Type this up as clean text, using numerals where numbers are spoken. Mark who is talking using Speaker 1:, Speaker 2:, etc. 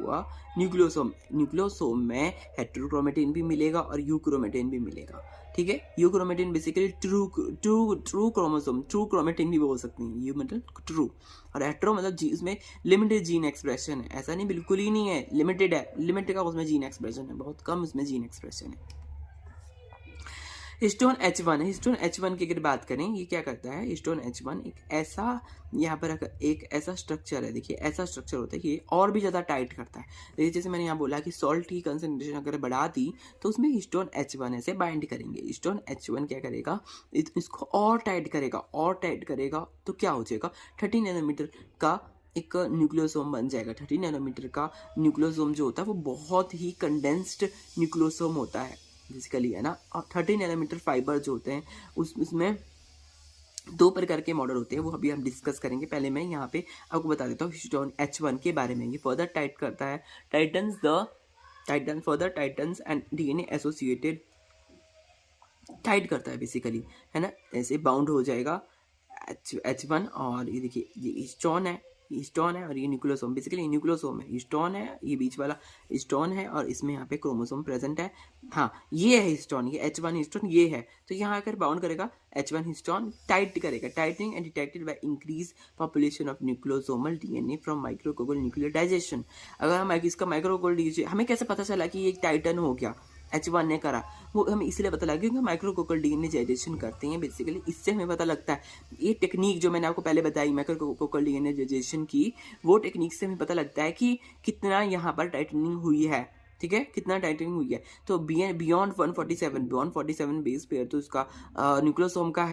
Speaker 1: हुआ nucleosome. Nucleosome में हेटेरोक्रोमेटिन भी मिलेगा और यूक्रोमेटिन भी मिलेगा, ठीक है। Euchromatin basically true chromosome, true chromatin भी बोल सकते हैं, यू मतलब ट्रू, और हेटेरो मतलब इसमें लिमिटेड जीन एक्सप्रेशन है, ऐसा नहीं बिल्कुल ही नहीं है, लिमिटेड है, लिमिटेड का उसमें जीन एक्सप्रेशन है, बहुत कम उसमें जीन एक्सप्रेशन है। हिस्टोन H1 है। हिस्टोन H1 की अगर बात करें, ये क्या करता है, हिस्टोन H1 एक ऐसा, यहाँ पर एक ऐसा स्ट्रक्चर है, देखिए ऐसा स्ट्रक्चर होता है कि ये और भी ज़्यादा टाइट करता है। देखिए जैसे मैंने यहाँ बोला कि सॉल्ट की कंसनट्रेशन अगर बढ़ा दी तो उसमें हिस्टोन H1 ऐसे बाइंड करेंगे। हिस्टोन H1 क्या करेगा, इसको और टाइट करेगा, और टाइट करेगा तो क्या हो जाएगा, 30 नैनोमीटर का एक न्यूक्लियोसोम बन जाएगा। 30 नैनोमीटर का न्यूक्लियोसोम जो होता है वो बहुत ही कंडेंस्ड न्यूक्लियोसोम होता है बेसिकली, है ना। और 30 नैनोमीटर फाइबर जो होते हैं उसमें दो प्रकार के मॉडल होते हैं, वो अभी हम डिस्कस करेंगे। पहले मैं यहाँ पे आपको बता देता हूँ हिस्टोन H1 के बारे में। ये फर्दर टाइट करता है, further titans and DNA associated, tight करता है बेसिकली, है ना। ऐसे बाउंड हो जाएगा H1, और ये देखिए ये हिस्टोन है और ये न्यूक्लियोसोम, बेसिकली न्यूक्लियोसोम है, हिस्टोन है, ये बीच वाला हिस्टोन है और इसमें यहाँ पे क्रोमोसोम प्रेजेंट है। हाँ ये है हिस्टोन, ये H1 हिस्टोन ये है। तो यहाँ आकर बाउंड करेगा H1 हिस्टोन, टाइट करेगा, tightening and detected by increase population of nucleosomal DNA from micrococcal nuclear digestion. अगर हम इसका माइक्रोकोगल डीएनए, हमें कैसे पता चला कि ये टाइटन हो गया, H1 ने करा, वो हमें इसलिए पता लगा क्योंकि माइक्रोकोकल डीएनए डाइजेशन करते हैं बेसिकली, इससे हमें पता लगता है। ये टेक्निक जो मैंने आपको पहले बताई माइक्रोकोकल डीएनए डाइजेशन की, वो टेक्निक से हमें पता लगता है कि कितना यहाँ पर टाइटनिंग हुई है, ठीक है, कितना टाइटनिंग हुई है। तो बियॉन्ड 147 बेस पेयर तो इसका न्यूक्लियोसोम का